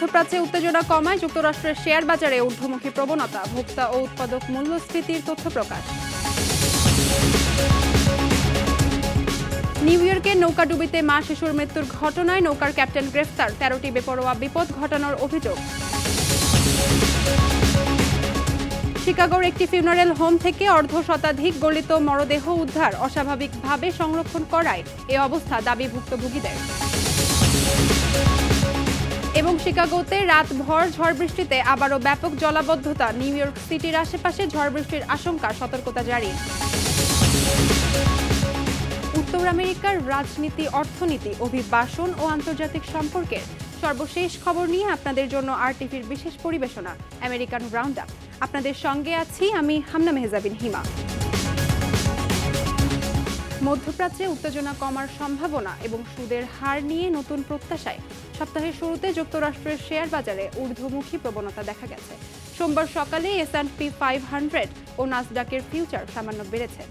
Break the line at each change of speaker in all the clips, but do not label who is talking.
মধ্যপ্রাচ্যে উত্তেজনা কমায় যুক্তরাষ্ট্রের শেয়ার বাজারে ঊর্ধ্বমুখী প্রবণতা, ভোক্তা ও উৎপাদক মূল্যস্ফীতির তথ্য প্রকাশ। নিউ ইয়র্কে নৌকাডুবিতে মা শিশুর মৃত্যুর ঘটনায় নৌকার ক্যাপ্টেন গ্রেফতার, 13টি বেপরোয়া বিপদ ঘটানোর অভিযোগ। শিকাগোর একটি ফিউনারেল হোম থেকে অর্ধশতাধিক গলিত মরদেহ উদ্ধার, অস্বাভাবিকভাবে সংরক্ষণ করায় এ অবস্থা দাবি ভুক্তভোগীদের। এবং শিকাগোতে রাতভর ঝড় বৃষ্টিতে আবারও ব্যাপক জলাবদ্ধতা, নিউ ইয়র্ক সিটির আশেপাশে ঝড় বৃষ্টির আশঙ্কা, সতর্কতা জারি। উত্তর আমেরিকার রাজনীতি, অর্থনীতি, অভিবাসন ও আন্তর্জাতিক সম্পর্কের সর্বশেষ খবর নিয়ে আপনাদের জন্য আরটিভির বিশেষ পরিবেশনা আমেরিকান রাউন্ড আপ। আপনাদের সঙ্গে আছি আমি হামনা মেহজাবিন হিমা। মধ্যপ্রাচ্যে উত্তেজনা কমার সম্ভাবনা এবং সুদের হার নিয়ে নতুন প্রত্যাশায় সপ্তাহের শুরুতে যুক্তরাষ্ট্রের শেয়ার বাজারে ঊর্ধ্বমুখী প্রবণতা দেখা গেছে। সোমবার সকালে S&P 500 ও নাসডাকের ফিউচার সামান্য বেড়েছে।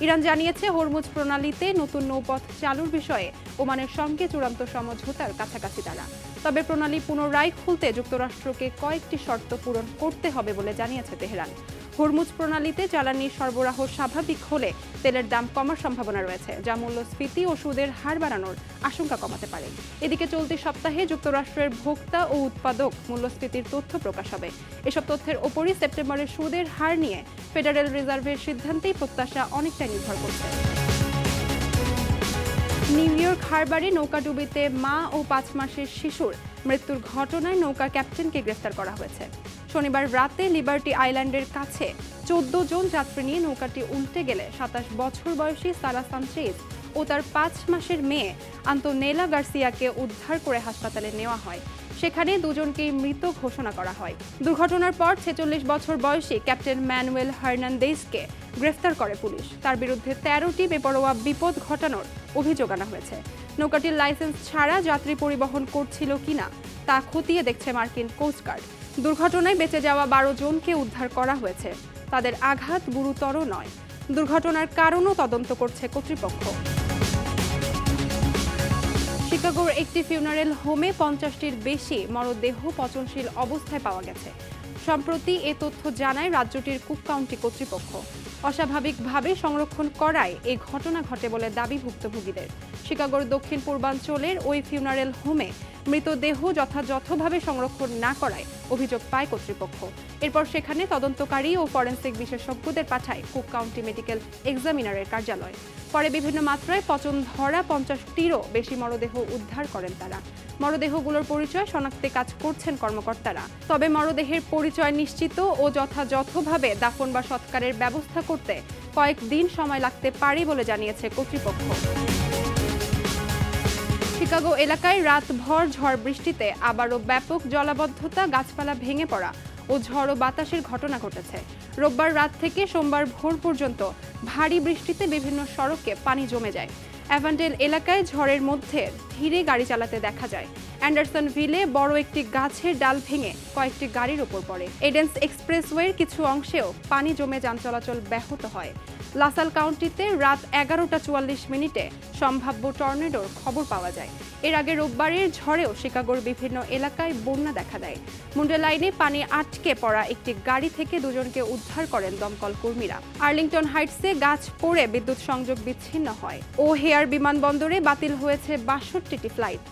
ইরান জানিয়েছে হরমুজ প্রণালীতে নতুন নৌপথ চালুর বিষয়ে ওমানের সঙ্গে চূড়ান্ত সমঝোতার কাছাকাছি তারা। তবে প্রণালী পুনরায় খুলতে যুক্তরাষ্ট্রকে কয়েকটি শর্ত পূরণ করতে হবে বলে জানিয়েছে তেহরান। হরমুজ প্রণালীতে জ্বালানির সরবরাহ স্বাভাবিক হলে তেলের দাম কমার সম্ভাবনা রয়েছে, যা মূল্যস্ফীতি ও সুদের হার বাড়ানোর আশঙ্কা কমাতে পারে। এদিকে চলতি সপ্তাহে যুক্তরাষ্ট্রের ভোক্তা ও উৎপাদক মূল্যস্ফীতির তথ্য প্রকাশ হবে। এসব তথ্যের ওপরই সেপ্টেম্বরের সুদের হার নিয়ে ফেডারেল রিজার্ভের সিদ্ধান্তেই প্রত্যাশা অনেকটা নির্ভর করছে। নিউ ইয়র্ক হারবারে নৌকাডুবিতে মা ও 5 মাসের শিশুর মৃত্যুর ঘটনায় নৌকার ক্যাপ্টেনকে গ্রেফতার করা হয়েছে। শনিবার রাতে লিবার্টি আইল্যান্ডের কাছে 14 জন যাত্রী নিয়ে নৌকাটি উল্টে গেলে 27 বছর বয়সী সারা সানচেজ ও তার 5 মাসের মেয়ে আন্তোনেলা গার্সিয়াকে উদ্ধার করে হাসপাতালে নেওয়া হয়। সেখানে দুজনকেই মৃত ঘোষণা করা হয়। দুর্ঘটনার পর 46 বছর বয়সী ক্যাপ্টেন ম্যানুয়েল হার্নান্দেজকে গ্রেফতার করে পুলিশ। তার বিরুদ্ধে 13টি বেপরোয়া বিপদ ঘটানোর অভিযোগ আনা হয়েছে। নৌকাটির লাইসেন্স ছাড়া যাত্রী পরিবহন করছিল কিনা তা খতিয়ে দেখছে মার্কিন কোস্টগার্ড। দুর্ঘটনায় বেঁচে যাওয়া 12 জনকে উদ্ধার করা হয়েছে। তাদের আঘাত গুরুতর নয়। দুর্ঘটনার কারণও তদন্ত করছে কর্তৃপক্ষ। শিকাগোর একটি ফিউনারেল হোমে 50টির বেশি মরদেহ পচনশীল অবস্থায় পাওয়া গেছে। সম্প্রতি এ তথ্য জানায় রাজ্যটির কুক কাউন্টি কর্তৃপক্ষ। অস্বাভাবিকভাবে সংরক্ষণ করায় এই ঘটনা ঘটে বলে দাবি ভুক্তভোগীদের। শিকাগোর দক্ষিণ পূর্বাঞ্চলের ওই ফিউনারেল হোমে মৃতদেহ যথাযথভাবে সংরক্ষণ না করায় অভিযোগ পায় কর্তৃপক্ষ। এরপর সেখানে তদন্তকারী ও ফরেনসিক বিশেষজ্ঞদের পাঠায় কুক কাউন্টি মেডিকেল এক্সামিনারের কার্যালয়। পরে বিভিন্ন মাত্রায় পচন ধরা 50টিরও বেশি মরদেহ উদ্ধার করেন তারা। মরদেহগুলোর পরিচয় শনাক্তে কাজ করছেন কর্মকর্তারা। তবে মরদেহের পরিচয় নিশ্চিত ও যথাযথভাবে দাফন বা সৎকারের ব্যবস্থা করতে কয়েকদিন সময় লাগতে পারে বলে জানিয়েছে কর্তৃপক্ষ। শিকাগো এলাকায় রাতভর ঝড় বৃষ্টিতে আবারও ব্যাপক জলাবদ্ধতা, গাছপালা ভেঙে পড়া ও ঝড় ও বাতাসের ঘটনা ঘটেছে। রোববার রাত থেকে সোমবার ভোর পর্যন্ত ভারী বৃষ্টিতে বিভিন্ন সড়কে পানি জমে যায়। অ্যাভান্ডেল এলাকায় ঝড়ের মধ্যে ধীরে গাড়ি চালাতে দেখা যায়। অ্যান্ডারসনভিলে বড় একটি গাছের ডাল ভেঙে কয়েকটি গাড়ির ওপর পড়ে। এডেন্স এক্সপ্রেসওয়ের কিছু অংশেও পানি জমে যান চলাচল ব্যাহত হয়। লাসাল কাউন্টিতে রাত 11:44 সম্ভাব্য টর্নেডোর খবর পাওয়া যায়। এর আগে রোববারের ঝড়েও শিকাগোর বিভিন্ন এলাকায় বন্যা দেখা দেয়। মুন্ডে লাইনে পানি আটকে পড়া একটি গাড়ি থেকে দুজনকে উদ্ধার করেন দমকল কর্মীরা। আর্লিংটন হাইটসে গাছ পড়ে বিদ্যুৎ সংযোগ বিচ্ছিন্ন হয়। ওহেয়ার বিমানবন্দরে বাতিল হয়েছে 62টি ফ্লাইট।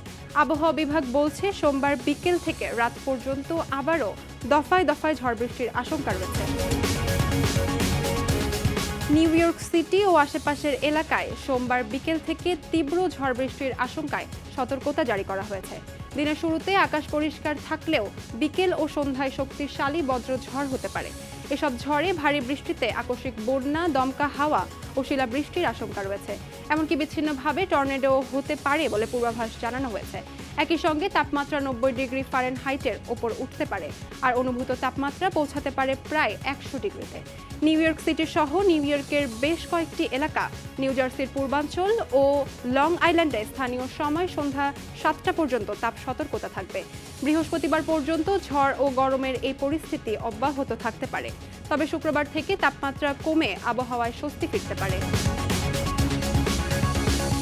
আবহাওয়া বিভাগ বলছে সোমবার বিকেল থেকে রাত পর্যন্ত আবারও দফায় দফায় ঝড় বৃষ্টির আশঙ্কা রয়েছে। নিউ ইয়র্ক সিটি ও আশেপাশের এলাকায় সোমবার বিকেল থেকে তীব্র ঝড় বৃষ্টির আশঙ্কায় সতর্কতা জারি করা হয়েছে। দিনের শুরুতে আকাশ পরিষ্কার থাকলেও বিকেল ও সন্ধ্যায় শক্তিশালী বজ্রঝড় হতে পারে। এসব ঝড়ে ভারী বৃষ্টিতে আকস্মিক বন্যা, দমকা হাওয়া ও শিলাবৃষ্টির আশঙ্কা রয়েছে। এমনকি বিচ্ছিন্নভাবে টর্নেডো হতে পারে বলে পূর্বাভাস জানানো হয়েছে। একই সঙ্গে তাপমাত্রা 90 ডিগ্রি ফারেনহাইটের ওপর উঠতে পারে আর অনুভূত তাপমাত্রা পৌঁছাতে পারে প্রায় 100 ডিগ্রিতে। নিউ ইয়র্ক সিটি সহ নিউ ইয়র্কের বেশ কয়েকটি এলাকা, নিউ জার্সির পূর্বাঞ্চল ও লং আইল্যান্ডে স্থানীয় সময় সন্ধ্যা 7টা পর্যন্ত তাপ সতর্কতা থাকবে। বৃহস্পতিবার পর্যন্ত ঝড় ও গরমের এই পরিস্থিতি অব্যাহত থাকতে পারে। তবে শুক্রবার থেকে তাপমাত্রা কমে আবহাওয়ায় স্বস্তি ফিরতে পারে।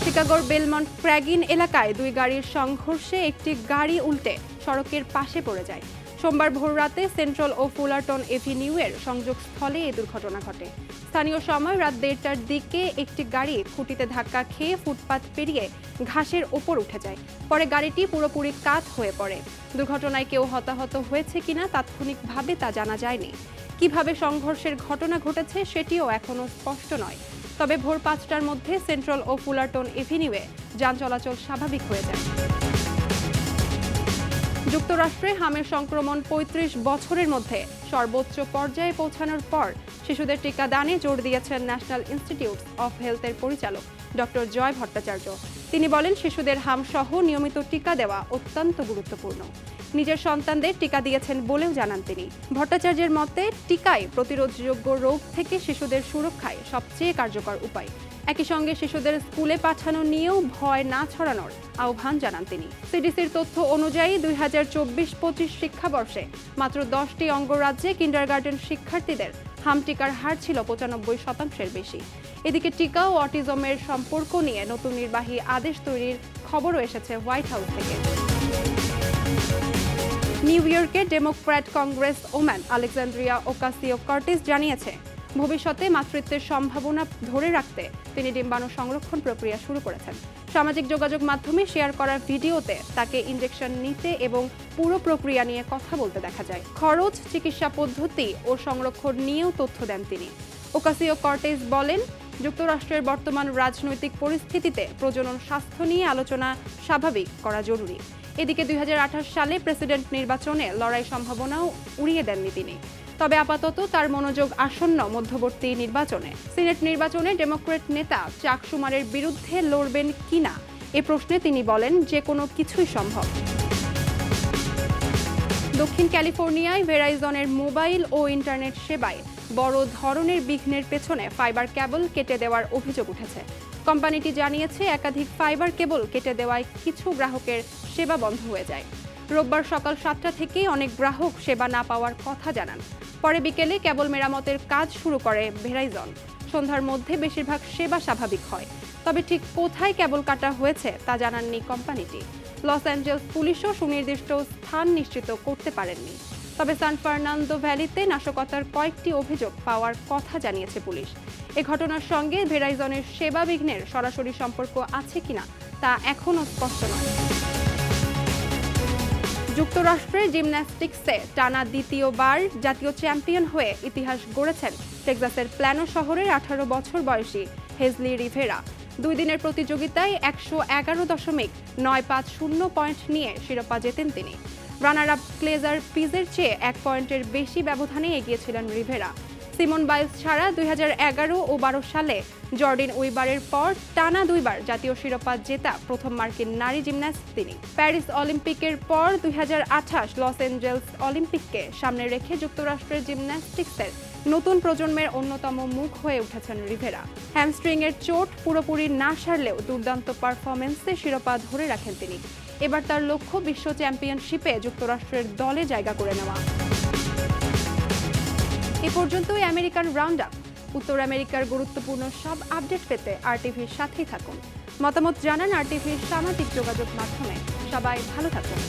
শিকাগোর বেলমন্ট ক্র্যাগিন এলাকায় দুই গাড়ির সংঘর্ষে একটি গাড়ি উল্টে সড়কের পাশে পড়ে যায়। সোমবার ভোররাতে সেন্ট্রাল ও ফুলারটন এভিনিউয়ের সংযোগস্থলে এই দুর্ঘটনা ঘটে। স্থানীয় সময় রাত 1:30টার দিকে একটি গাড়ি খুঁটিতে ধাক্কা খেয়ে ফুটপাত পেরিয়ে ঘাসের ওপর উঠে যায়। পরে গাড়িটি পুরোপুরি কাত হয়ে পড়ে। দুর্ঘটনায় কেউ হতাহত হয়েছে কিনা তাৎক্ষণিকভাবে তা জানা যায়নি। কিভাবে সংঘর্ষের ঘটনা ঘটেছে সেটিও এখনো স্পষ্ট নয়। তবে ভোর 5টার মধ্যে সেন্ট্রাল ও ফুলারটন এভিনিউয়ে যান চলাচল স্বাভাবিক হয়ে যায়। যুক্তরাষ্ট্রে হামের সংক্রমণ ৩৫ বছরের মধ্যে সর্বোচ্চ পর্যায়ে পৌঁছানোর পর শিশুদের টিকা দানে জোর দিয়েছেন ন্যাশনাল ইনস্টিটিউট অফ হেলথের পরিচালক ডক্টর জয় ভট্টাচার্য। তিনি বলেন, শিশুদের হাম সহ নিয়মিত টিকা দেওয়া অত্যন্ত গুরুত্বপূর্ণ। নিজের সন্তানদের টিকা দিয়েছেন বলেও জানান তিনি। ভট্টাচার্যের মতে, টিকাই প্রতিরোধযোগ্য রোগ থেকে শিশুদের সুরক্ষায় সবচেয়ে কার্যকর উপায়। একই সঙ্গে শিশুদের স্কুলে পাঠানো নিয়েও ভয় না ছড়ানোর আহ্বান জানান তিনি। সিডিসির তথ্য অনুযায়ী 2024-25 শিক্ষাবর্ষে মাত্র 10টি অঙ্গরাজ্যে কিন্ডারগার্টেন শিক্ষার্থীদের হাম টিকার হার ছিল 95%-এর বেশি। এদিকে টিকা ও অটিজমের সম্পর্ক নিয়ে নতুন নির্বাহী আদেশ তৈরির খবরও এসেছে হোয়াইট হাউস থেকে। নিউ ইয়র্কে ডেমোক্র্যাট কংগ্রেস ওম্যান আলেকজান্দ্রিয়া ওকাসিও-কর্টিস জানিয়েছে, ভবিষ্যতে মাতৃত্বের সম্ভাবনা ধরে রাখতে তিনি ডিম্বাণু সংরক্ষণ প্রক্রিয়া শুরু করেছেন। সামাজিক যোগাযোগ মাধ্যমে শেয়ার করা ভিডিওতে তাকে ইনজেকশন নিতে এবং পুরো প্রক্রিয়া নিয়ে কথা বলতে দেখা যায়। খরচ, চিকিৎসা পদ্ধতি ও সংরক্ষণ নিয়েও তথ্য দেন তিনি। ওকাসিও-কর্টিস বলেন, যুক্তরাষ্ট্রের বর্তমান রাজনৈতিক পরিস্থিতিতে প্রজনন স্বাস্থ্য নিয়ে আলোচনা স্বাভাবিক করা জরুরি। এদিকে 2028 সালে প্রেসিডেন্ট নির্বাচনে লড়াই সম্ভাবনাও উড়িয়ে দেননি তিনি। তবে আপাতত তার মনোযোগ আসন্ন মধ্যবর্তী নির্বাচনে। সিনেট নির্বাচনে ডেমোক্র্যাট নেতা চাক শুমারের বিরুদ্ধে লড়বেন কিনা এ প্রশ্নে তিনি বলেন, যে কোনো কিছুই সম্ভব। দক্ষিণ ক্যালিফোর্নিয়ায় ভেরাইজনের মোবাইল ও ইন্টারনেট সেবায় বড় ধরনের বিঘ্নের পেছনে ফাইবার কেবল কেটে দেওয়ার অভিযোগ উঠেছে। কোম্পানিটি জানিয়েছে, একাধিক ফাইবার কেবল কেটে দেওয়ায় কিছু গ্রাহকের সেবা বন্ধ হয়ে যায়। রোববার সকাল 7টা থেকেই অনেক গ্রাহক সেবা না পাওয়ার কথা জানান। পরে বিকেলে কেবল মেরামতের কাজ শুরু করে ভেরাইজন। সন্ধ্যার মধ্যে বেশিরভাগ সেবা স্বাভাবিক হয়। তবে ঠিক কোথায় কেবল কাটা হয়েছে তা জানাননি কোম্পানিটি। লস অ্যাঞ্জেলস পুলিশও সুনির্দিষ্ট স্থান নিশ্চিত করতে পারেননি। তবে সান ফার্নান্দো ভ্যালিতে নাশকতার কয়েকটি অভিযোগ পাওয়ার কথা জানিয়েছে পুলিশ। এ ঘটনার সঙ্গে ভেরাইজনের সেবা বিঘ্নের সরাসরি সম্পর্ক আছে কিনা তা এখনও স্পষ্ট নয়। যুক্তরাষ্ট্রে জিমন্যাস্টিক্সে টানা দ্বিতীয়বার জাতীয় চ্যাম্পিয়ন হয়ে ইতিহাস গড়েছেন টেক্সাসের প্ল্যানো শহরের 18 বছর বয়সী হেজলি রিভেরা। 2 দিনের প্রতিযোগিতায় 111.950 পয়েন্ট নিয়ে শিরোপা জেতেন তিনি। রানার আপ ক্লেজার পিজের চেয়ে 1 পয়েন্টের বেশি ব্যবধানে এগিয়েছিলেন রিভেরা। সিমন বাইলস ছাড়া 2011 ও 12 সালে জর্ডিন উইবারের পর টানা 2বার জাতীয় শিরোপা জেতা প্রথম মার্কিন নারী জিমন্যাস্ট তিনি। প্যারিস অলিম্পিকের পর 2028 লস অ্যাঞ্জেলস অলিম্পিককে সামনে রেখে যুক্তরাষ্ট্রের জিমন্যাস্টিক্সের নতুন প্রজন্মের অন্যতম মুখ হয়ে উঠেছেন রিভেরা। হ্যামস্ট্রিংয়ের চোট পুরোপুরি না সারলেও দুর্দান্ত পারফরমেন্সে শিরোপা ধরে রাখেন তিনি। এবার তার লক্ষ্য বিশ্ব চ্যাম্পিয়নশিপে যুক্তরাষ্ট্রের দলে জায়গা করে নেওয়া। এ পর্যন্তই আমেরিকান রাউন্ড আপ। উত্তর আমেরিকার গুরুত্বপূর্ণ সব আপডেট পেতে আরটিভির সাথেই থাকুন। মতামত জানান আরটিভির সামাজিক যোগাযোগ মাধ্যমে। সবাই ভালো থাকুন।